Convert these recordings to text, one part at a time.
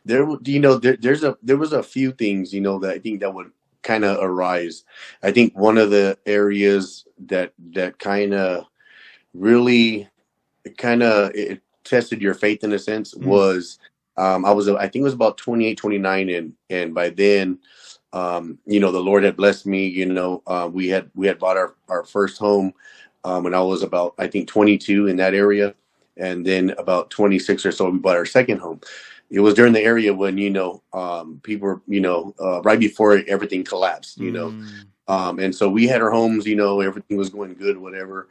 there was a few things, that I think that would kind of arise. I think one of the areas that kind of really it tested your faith in a sense Mm. was, I think it was about 28, 29, and by then, the Lord had blessed me. We had bought our first home, when I was about, I think, 22 in that area, and then about 26 or so we bought our second home. It was during the area when, people were, right before everything collapsed. Mm. And so we had our homes, everything was going good, whatever.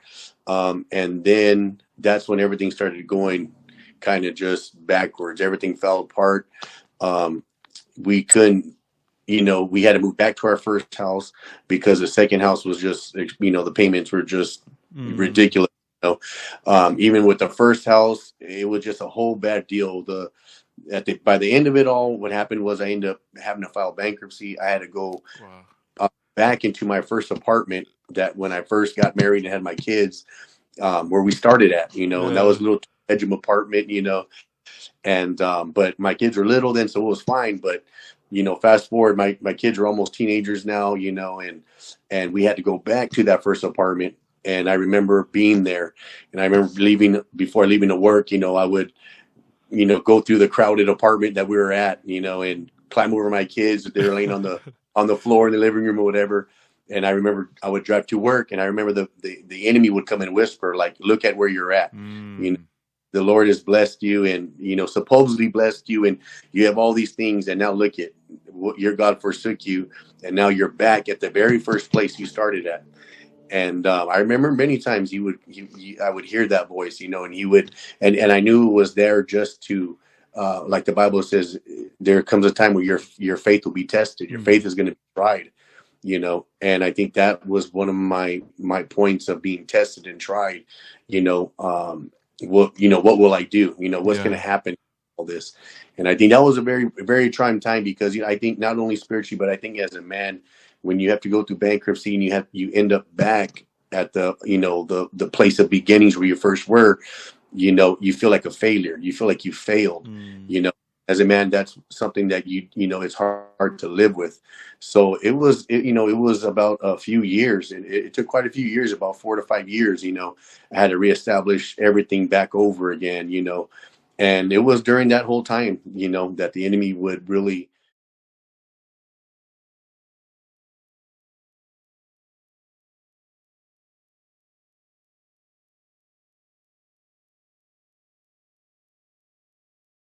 And then that's when everything started going kind of just backwards. Everything fell apart. Um, we couldn't, we had to move back to our first house because the second house was just, the payments were just Mm. ridiculous. Even with the first house, it was just a whole bad deal. By the end of it all, what happened was I ended up having to file bankruptcy. I had to go Wow. back into my first apartment that when I first got married and had my kids, where we started at, and that was Yeah. a little bedroom apartment, and but my kids were little then, so it was fine. But fast forward, my kids are almost teenagers now, and we had to go back to that first apartment. And I remember being there, and I remember leaving before leaving to work. I would go through the crowded apartment that we were at, and climb over my kids. They're laying on the floor in the living room or whatever. And I remember I would drive to work, and I remember the enemy would come and whisper, like, "Look at where you're at. You know, Mm. the Lord has blessed you, and supposedly blessed you, and you have all these things, and now look at what your God forsook you, and now you're back at the very first place you started at." And I remember many times I would hear that voice, and he would, and I knew it was there just to, like the Bible says, there comes a time where your faith will be tested. Your Mm. faith is going to be tried, and I think that was one of my points of being tested and tried. What will I do? What's going to Yeah. happen? All this, and I think that was a very very trying time because I think not only spiritually, but I think as a man, when you have to go through bankruptcy and you end up back at the place of beginnings where you first were, you feel like a failure. You feel like you failed. Mm. You know, as a man, that's something that it's hard to live with. So it was about a few years, and it took quite a few years, about 4 to 5 years. I had to reestablish everything back over again. And it was during that whole time, that the enemy would really